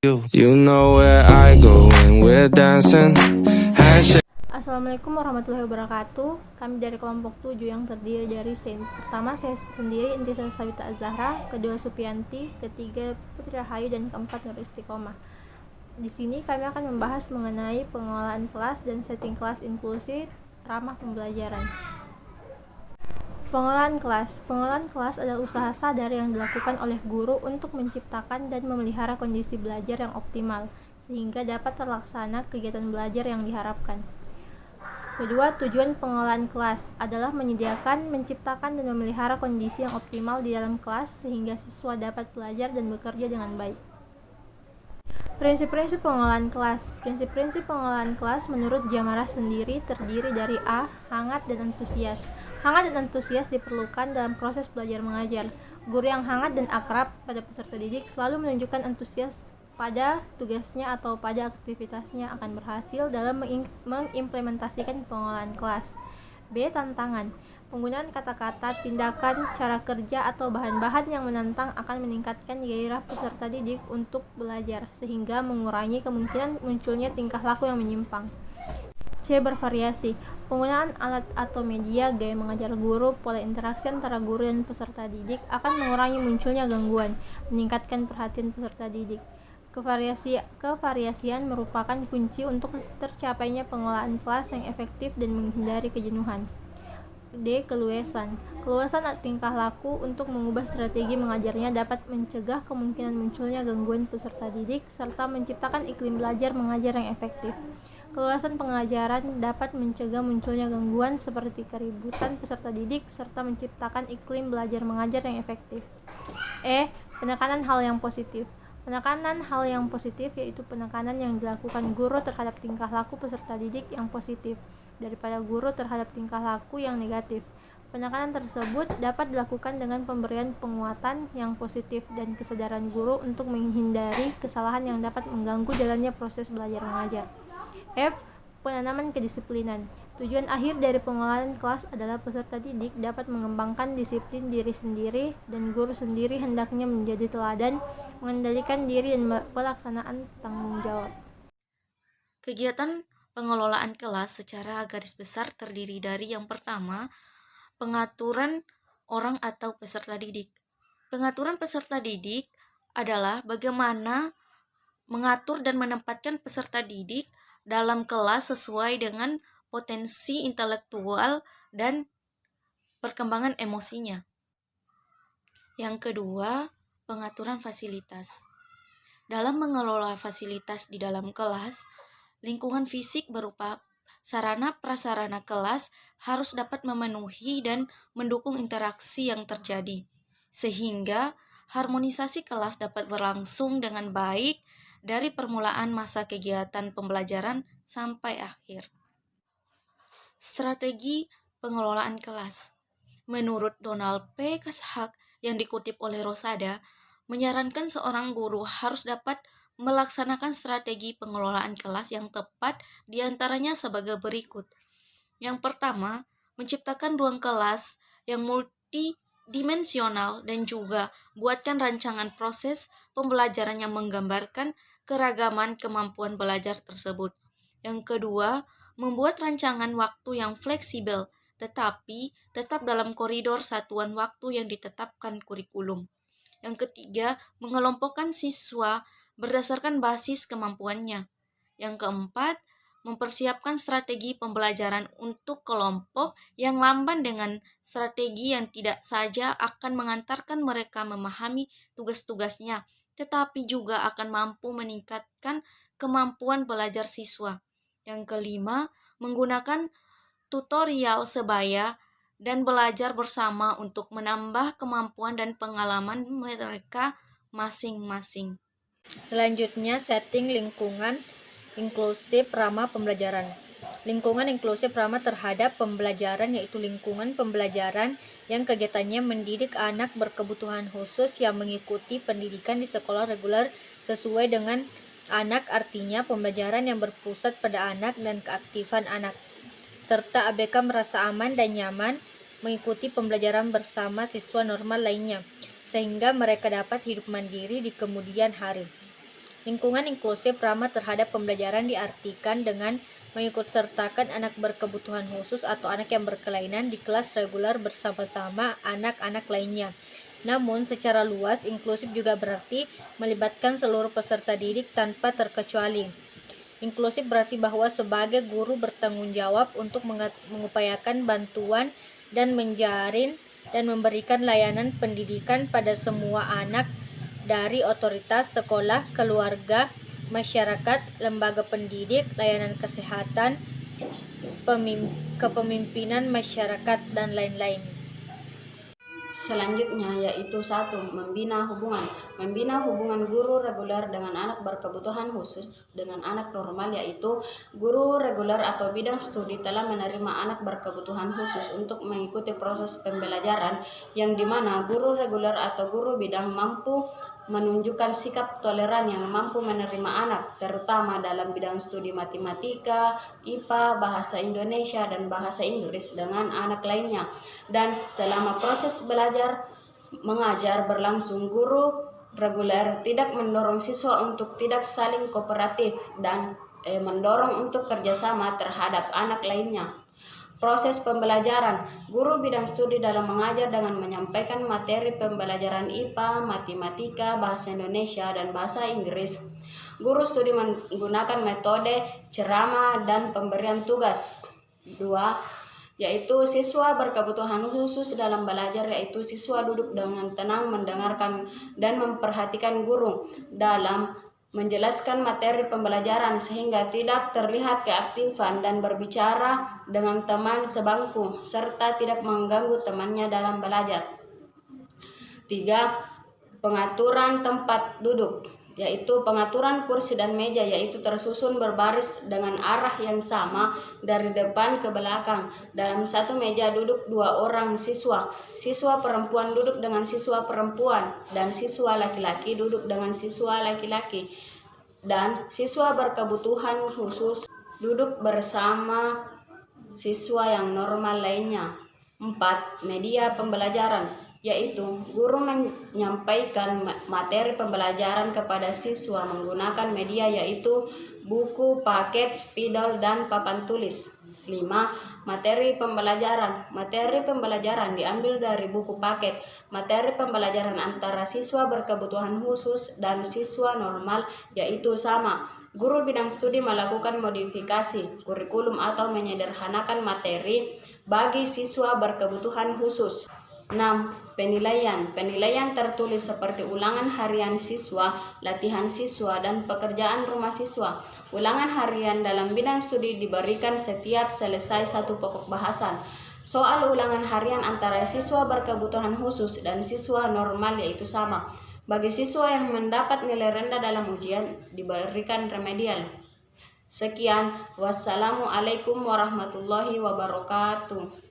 You know where I go when we're dancing. Handshake. Assalamualaikum warahmatullahi wabarakatuh. Kami dari kelompok 7 yang terdiri dari pertama saya sendiri Intisar Sabita Az-Zahra, kedua Supianti, ketiga Putri Rahayu, dan keempat Nur Istiqomah. Di sini kami akan membahas mengenai pengelolaan kelas dan setting kelas inklusif ramah pembelajaran. Pengelolaan kelas adalah usaha sadar yang dilakukan oleh guru untuk menciptakan dan memelihara kondisi belajar yang optimal, sehingga dapat terlaksana kegiatan belajar yang diharapkan. Kedua, tujuan pengelolaan kelas adalah menyediakan, menciptakan, dan memelihara kondisi yang optimal di dalam kelas, sehingga siswa dapat belajar dan bekerja dengan baik. Prinsip-prinsip pengelolaan kelas. Prinsip-prinsip pengelolaan kelas menurut Jamarah sendiri terdiri dari A. Hangat dan antusias. Hangat dan antusias diperlukan dalam proses belajar mengajar. Guru yang hangat dan akrab pada peserta didik selalu menunjukkan antusias pada tugasnya atau pada aktivitasnya akan berhasil dalam mengimplementasikan pengelolaan kelas. B. Tantangan. Penggunaan kata-kata, tindakan, cara kerja, atau bahan-bahan yang menantang akan meningkatkan gairah peserta didik untuk belajar, sehingga mengurangi kemungkinan munculnya tingkah laku yang menyimpang. C. Bervariasi. Penggunaan alat atau media, gaya mengajar guru, pola interaksi antara guru dan peserta didik akan mengurangi munculnya gangguan, meningkatkan perhatian peserta didik. Kevariasian merupakan kunci untuk tercapainya pengelolaan kelas yang efektif dan menghindari kejenuhan. D. Keluasan. Keluasan tingkah laku untuk mengubah strategi mengajarnya dapat mencegah kemungkinan munculnya gangguan peserta didik serta menciptakan iklim belajar mengajar yang efektif. Keluasan pengajaran dapat mencegah munculnya gangguan seperti keributan peserta didik serta menciptakan iklim belajar mengajar yang efektif. E. Penekanan hal yang positif. Penekanan hal yang positif yaitu penekanan yang dilakukan guru terhadap tingkah laku peserta didik yang positif daripada guru terhadap tingkah laku yang negatif. Penekanan tersebut dapat dilakukan dengan pemberian penguatan yang positif dan kesadaran guru untuk menghindari kesalahan yang dapat mengganggu jalannya proses belajar mengajar. F. Penanaman kedisiplinan. Tujuan akhir dari pengelolaan kelas adalah peserta didik dapat mengembangkan disiplin diri sendiri dan guru sendiri hendaknya menjadi teladan, mengendalikan diri dan pelaksanaan tanggung jawab. Kegiatan pengelolaan kelas secara garis besar terdiri dari yang pertama, pengaturan orang atau peserta didik. Pengaturan peserta didik adalah bagaimana mengatur dan menempatkan peserta didik dalam kelas sesuai dengan potensi intelektual dan perkembangan emosinya. Yang kedua, pengaturan fasilitas. Dalam mengelola fasilitas di dalam kelas, lingkungan fisik berupa sarana prasarana kelas harus dapat memenuhi dan mendukung interaksi yang terjadi, sehingga harmonisasi kelas dapat berlangsung dengan baik dari permulaan masa kegiatan pembelajaran sampai akhir. Strategi pengelolaan kelas. Menurut Donald P. Kashak yang dikutip oleh Rosada, menyarankan seorang guru harus dapat melaksanakan strategi pengelolaan kelas yang tepat diantaranya sebagai berikut. Yang pertama, menciptakan ruang kelas yang multidimensional dan juga buatkan rancangan proses pembelajaran yang menggambarkan keragaman kemampuan belajar tersebut. Yang kedua, membuat rancangan waktu yang fleksibel tetapi tetap dalam koridor satuan waktu yang ditetapkan kurikulum. Yang ketiga, mengelompokkan siswa berdasarkan basis kemampuannya. Yang keempat, mempersiapkan strategi pembelajaran untuk kelompok yang lamban dengan strategi yang tidak saja akan mengantarkan mereka memahami tugas-tugasnya, tetapi juga akan mampu meningkatkan kemampuan belajar siswa. Yang kelima, menggunakan tutorial sebaya dan belajar bersama untuk menambah kemampuan dan pengalaman mereka masing-masing. Selanjutnya, setting lingkungan inklusif ramah pembelajaran. Lingkungan inklusif ramah terhadap pembelajaran yaitu lingkungan pembelajaran yang kegiatannya mendidik anak berkebutuhan khusus yang mengikuti pendidikan di sekolah reguler sesuai dengan anak, artinya pembelajaran yang berpusat pada anak dan keaktifan anak, serta ABK merasa aman dan nyaman mengikuti pembelajaran bersama siswa normal lainnya, sehingga mereka dapat hidup mandiri di kemudian hari. Lingkungan inklusif ramah terhadap pembelajaran diartikan dengan mengikutsertakan anak berkebutuhan khusus atau anak yang berkelainan di kelas reguler bersama-sama anak-anak lainnya. Namun, secara luas, inklusif juga berarti melibatkan seluruh peserta didik tanpa terkecuali. Inklusif berarti bahwa sebagai guru bertanggung jawab untuk mengupayakan bantuan dan menjaring dan memberikan layanan pendidikan pada semua anak dari otoritas sekolah, keluarga, masyarakat, lembaga pendidik, layanan kesehatan, kepemimpinan masyarakat, dan lain-lain. Selanjutnya yaitu 1. Membina hubungan guru reguler dengan anak berkebutuhan khusus dengan anak normal, yaitu guru reguler atau bidang studi telah menerima anak berkebutuhan khusus untuk mengikuti proses pembelajaran yang dimana guru reguler atau guru bidang mampu menunjukkan sikap toleran yang mampu menerima anak, terutama dalam bidang studi matematika, IPA, bahasa Indonesia, dan bahasa Inggris dengan anak lainnya. Dan selama proses belajar mengajar berlangsung, guru reguler tidak mendorong siswa untuk tidak saling kooperatif dan mendorong untuk kerjasama terhadap anak lainnya. Proses pembelajaran, guru bidang studi dalam mengajar dengan menyampaikan materi pembelajaran IPA, matematika, bahasa Indonesia, dan bahasa Inggris. Guru studi menggunakan metode ceramah dan pemberian tugas. 2. Yaitu siswa berkebutuhan khusus dalam belajar, yaitu siswa duduk dengan tenang mendengarkan dan memperhatikan guru dalam menjelaskan materi pembelajaran sehingga tidak terlihat keaktifan dan berbicara dengan teman sebangku serta tidak mengganggu temannya dalam belajar. 3. Pengaturan tempat duduk, yaitu pengaturan kursi dan meja, yaitu tersusun berbaris dengan arah yang sama dari depan ke belakang. Dalam satu meja duduk 2 orang siswa. Siswa perempuan duduk dengan siswa perempuan dan siswa laki-laki duduk dengan siswa laki-laki. Dan siswa berkebutuhan khusus duduk bersama siswa yang normal lainnya. 4. Media pembelajaran, yaitu guru menyampaikan materi pembelajaran kepada siswa menggunakan media, yaitu buku, paket, spidol, dan papan tulis. 5. Materi pembelajaran diambil dari buku paket. Materi pembelajaran antara siswa berkebutuhan khusus dan siswa normal yaitu sama. Guru bidang studi melakukan modifikasi kurikulum atau menyederhanakan materi bagi siswa berkebutuhan khusus. 6. Penilaian tertulis seperti ulangan harian siswa, latihan siswa, dan pekerjaan rumah siswa. Ulangan harian dalam bidang studi diberikan setiap selesai satu pokok bahasan. Soal ulangan harian antara siswa berkebutuhan khusus dan siswa normal yaitu sama. Bagi siswa yang mendapat nilai rendah dalam ujian diberikan remedial. Sekian, wassalamualaikum warahmatullahi wabarakatuh.